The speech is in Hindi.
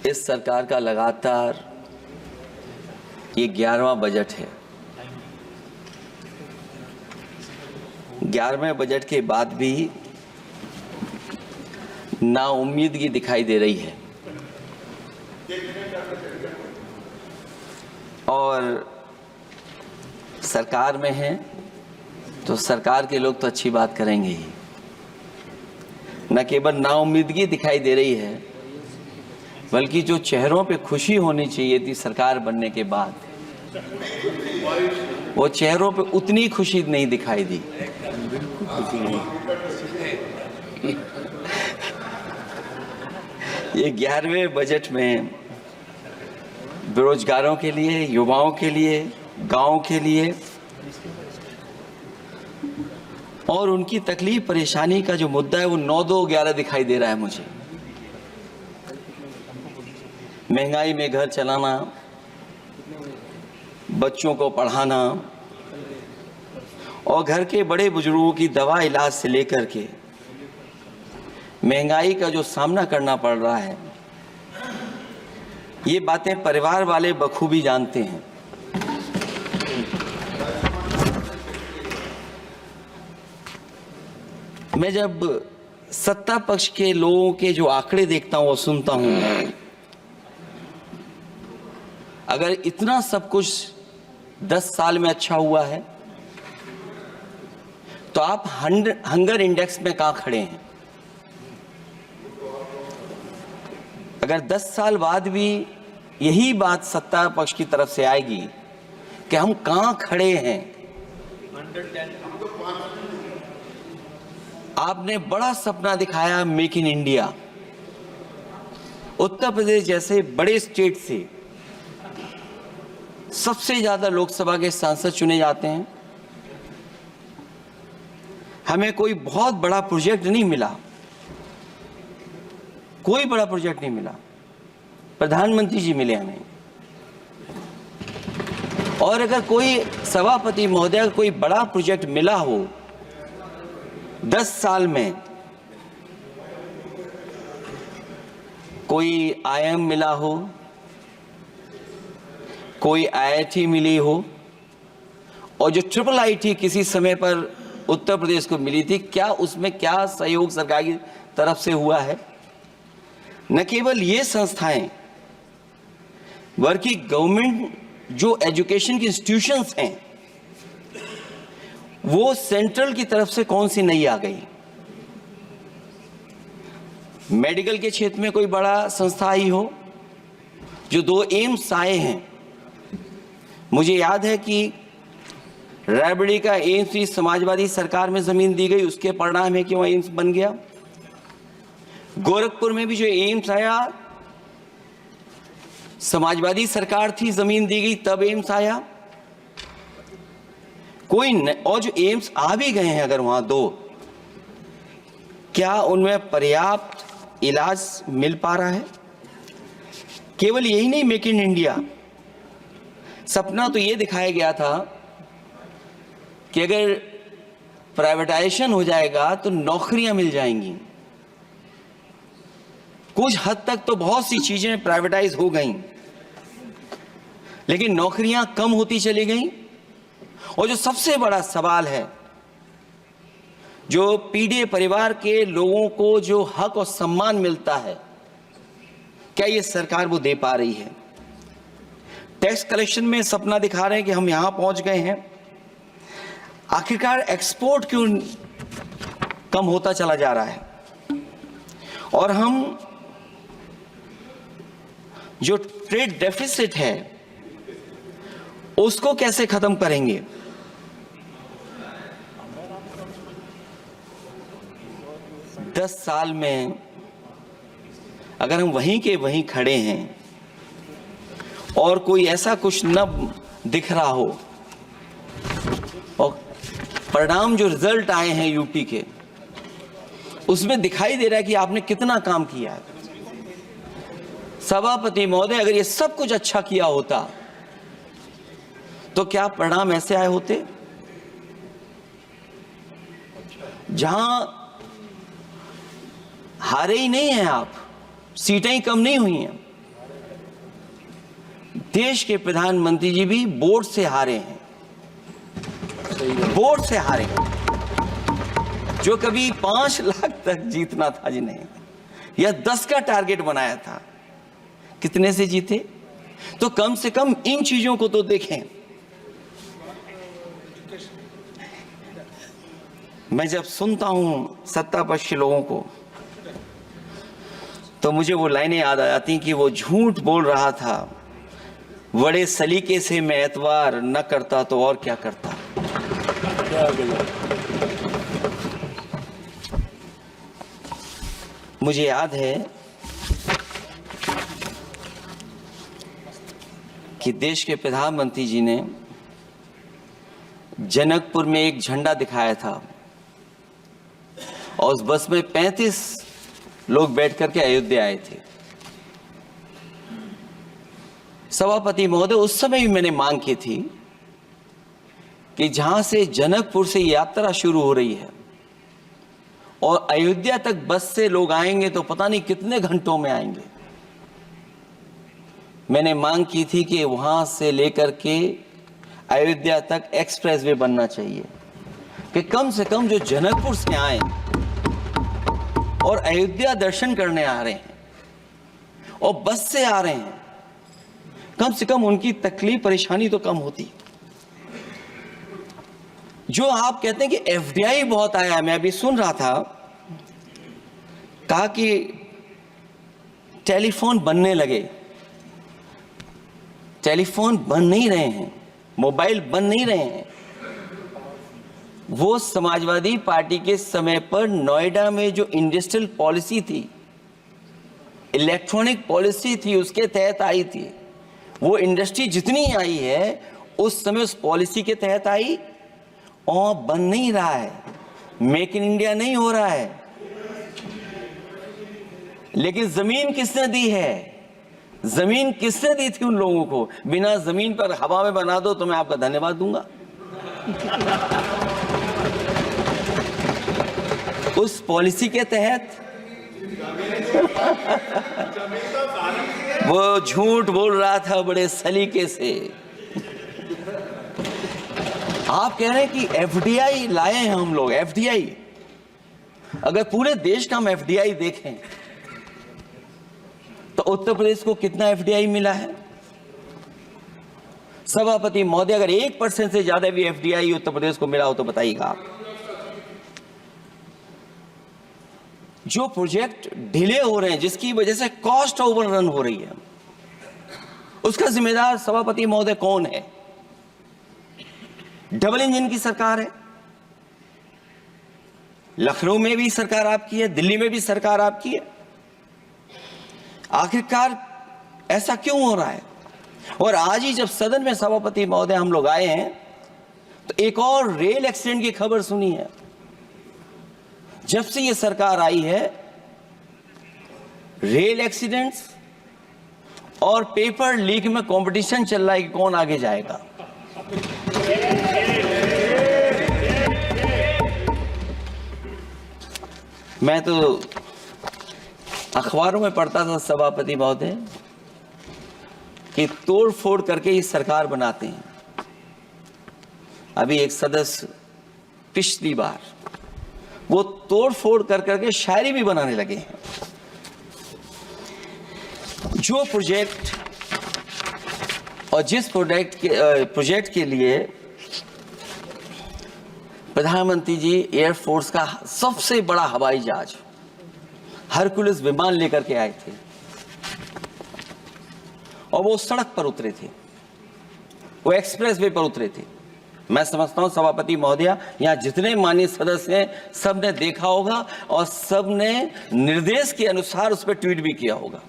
इस सरकार का लगातार ये 11वां बजट है। 11वें बजट के बाद भी नाउम्मीदगी दिखाई दे रही है और सरकार में है तो सरकार के लोग तो अच्छी बात करेंगे ही। न केवल नाउम्मीदगी दिखाई दे रही है बल्कि जो चेहरों पे खुशी होनी चाहिए थी सरकार बनने के बाद, वो चेहरों पे उतनी खुशी नहीं दिखाई दी। ये 11वें बजट में बेरोजगारों के लिए, युवाओं के लिए, गांव के लिए और उनकी तकलीफ परेशानी का जो मुद्दा है वो 9-2-11 दिखाई दे रहा है मुझे। महंगाई में घर चलाना, बच्चों को पढ़ाना और घर के बड़े बुजुर्गों की दवा इलाज से लेकर के महंगाई का जो सामना करना पड़ रहा है, ये बातें परिवार वाले बखूबी जानते हैं। मैं जब सत्ता पक्ष के लोगों के जो आंकड़े देखता हूं और सुनता हूं, अगर इतना सब कुछ 10 साल में अच्छा हुआ है तो आप हंगर इंडेक्स में कहां खड़े हैं? अगर 10 साल बाद भी यही बात सत्ता पक्ष की तरफ से आएगी कि हम कहां खड़े हैं। आपने बड़ा सपना दिखाया make in India. Uttar Pradesh जैसे बड़े स्टेट से सबसे ज्यादा लोकसभा के सांसद चुने जाते हैं। हमें कोई बहुत बड़ा प्रोजेक्ट नहीं मिला, कोई बड़ा प्रोजेक्ट नहीं मिला। प्रधानमंत्री जी मिले हमें। और अगर कोई सभापति महोदय कोई बड़ा प्रोजेक्ट मिला हो 10 साल में, कोई आईएम मिला हो, कोई आईआईटी मिली हो और जो ट्रिपल आईटी किसी समय पर उत्तर प्रदेश को मिली थी, क्या उसमें क्या सहयोग सरकार की तरफ से हुआ है? न केवल ये संस्थाएं बल्कि गवर्नमेंट जो एजुकेशन की इंस्टीट्यूशंस हैं वो सेंट्रल की तरफ से कौन सी नई आ गई? मेडिकल के क्षेत्र में कोई बड़ा संस्था आई हो? जो 2 एम्स आए हैं, मुझे याद है कि रायबरेली का एम्स भी समाजवादी सरकार में जमीन दी गई, उसके परिणाम है कि वह एम्स बन गया। गोरखपुर में भी जो एम्स आया, समाजवादी सरकार थी, जमीन दी गई, तब एम्स आया। और जो एम्स आ भी गए हैं अगर वहां 2, क्या उनमें पर्याप्त इलाज मिल पा रहा है? केवल यही नहीं, मेक इन इंडिया सपना तो ये दिखाया गया था कि अगर प्राइवेटाइजेशन हो जाएगा तो नौकरियां मिल जाएंगी। कुछ हद तक तो बहुत सी चीजें प्राइवेटाइज हो गई, लेकिन नौकरियां कम होती चली गई। और जो सबसे बड़ा सवाल है, जो पीड़ित परिवार के लोगों को जो हक और सम्मान मिलता है, क्या ये सरकार वो दे पा रही है? टैक्स कलेक्शन में सपना दिखा रहे हैं कि हम यहां पहुंच गए हैं, आखिरकार एक्सपोर्ट क्यों कम होता चला जा रहा है? और हम जो ट्रेड डेफिसिट है उसको कैसे खत्म करेंगे? दस साल में अगर हम वहीं के वहीं खड़े हैं और कोई ऐसा कुछ न दिख रहा हो और परिणाम जो रिजल्ट आए हैं यूपी के, उसमें दिखाई दे रहा है कि आपने कितना काम किया है। सभापति महोदय, अगर ये सब कुछ अच्छा किया होता तो क्या परिणाम ऐसे आए होते? जहां हारे ही नहीं हैं आप, सीटें ही कम नहीं हुई हैं, देश के प्रधानमंत्री जी भी वोट से हारे हैं, वोट से हारे हैं। जो कभी 5 लाख तक जीतना था जिन्हें, या 10 का टारगेट बनाया था, कितने से जीते? तो कम से कम इन चीजों को तो देखें। मैं जब सुनता हूं सत्तापक्ष के लोगों को तो मुझे वो लाइनें याद आ जाती कि वो झूठ बोल रहा था, बड़े सलीके से मैं एतवार न करता तो और क्या करता। मुझे याद है कि देश के प्रधानमंत्री जी ने जनकपुर में एक झंडा दिखाया था और उस बस में 35 लोग बैठ करके अयोध्या आए थे। सभापति महोदय, उस समय भी मैंने मांग की थी कि जहां से जनकपुर से यात्रा शुरू हो रही है और अयोध्या तक बस से लोग आएंगे तो पता नहीं कितने घंटों में आएंगे। मैंने मांग की थी कि वहां से लेकर के अयोध्या तक एक्सप्रेसवे बनना चाहिए कि कम से कम जो जनकपुर से आए और अयोध्या दर्शन करने आ रहे हैं और बस से आ रहे हैं, कम से कम उनकी तकलीफ परेशानी तो कम होती। जो आप कहते हैं कि एफडीआई बहुत आया है, मैं अभी सुन रहा था, कहा कि टेलीफोन बनने लगे। टेलीफोन बन नहीं रहे हैं, मोबाइल बन नहीं रहे हैं। वो समाजवादी पार्टी के समय पर नोएडा में जो इंडस्ट्रियल पॉलिसी थी, इलेक्ट्रॉनिक पॉलिसी थी, उसके तहत आई थी। वो इंडस्ट्री जितनी आई है उस समय उस पॉलिसी के तहत आई और बन नहीं रहा है, मेक इन इंडिया नहीं हो रहा है। लेकिन जमीन किसने दी है? जमीन किसने दी थी उन लोगों को? बिना जमीन पर हवा में बना दो तो मैं आपका धन्यवाद दूंगा। उस पॉलिसी के तहत वो झूठ बोल रहा था बड़े सलीके से। आप कह रहे हैं कि एफडीआई लाए हैं हम लोग। एफडीआई, अगर पूरे देश का हम एफडीआई देखें तो उत्तर प्रदेश को कितना एफडीआई मिला है? सभापति महोदय, अगर 1% से ज्यादा भी एफडीआई उत्तर प्रदेश को मिला हो तो बताइएगा आप। जो प्रोजेक्ट डिले हो रहे हैं, जिसकी वजह से कॉस्ट ओवररन हो रही है, उसका जिम्मेदार सभापति महोदय कौन है? डबल इंजन की सरकार है। लखनऊ में भी सरकार आपकी है, दिल्ली में भी सरकार आपकी है। आखिरकार ऐसा क्यों हो रहा है? और आज ही जब सदन में सभापति महोदय हम लोग आए हैं तो एक और रेल एक्सीडेंट की खबर सुनी है। जब से ये सरकार आई है, रेल एक्सीडेंट्स और पेपर लीक में कंपटीशन चल रहा है कि कौन आगे जाएगा। मैं तो अखबारों में पढ़ता था सभापति महोदय कि तोड़ फोड़ करके ही सरकार बनाते हैं। अभी एक सदस्य पिछली बार वो तोड़ फोड़ कर करके शायरी भी बनाने लगे हैं। जो प्रोजेक्ट और जिस प्रोजेक्ट के लिए प्रधानमंत्री जी एयरफोर्स का सबसे बड़ा हवाई जहाज हरकुलिस विमान लेकर के आए थे और वो सड़क पर उतरे थे, वो एक्सप्रेस वे पर उतरे थे। मैं समझता हूं सभापति महोदया, यहां जितने माननीय सदस्य हैं सबने देखा होगा और सबने निर्देश के अनुसार उस पर ट्वीट भी किया होगा।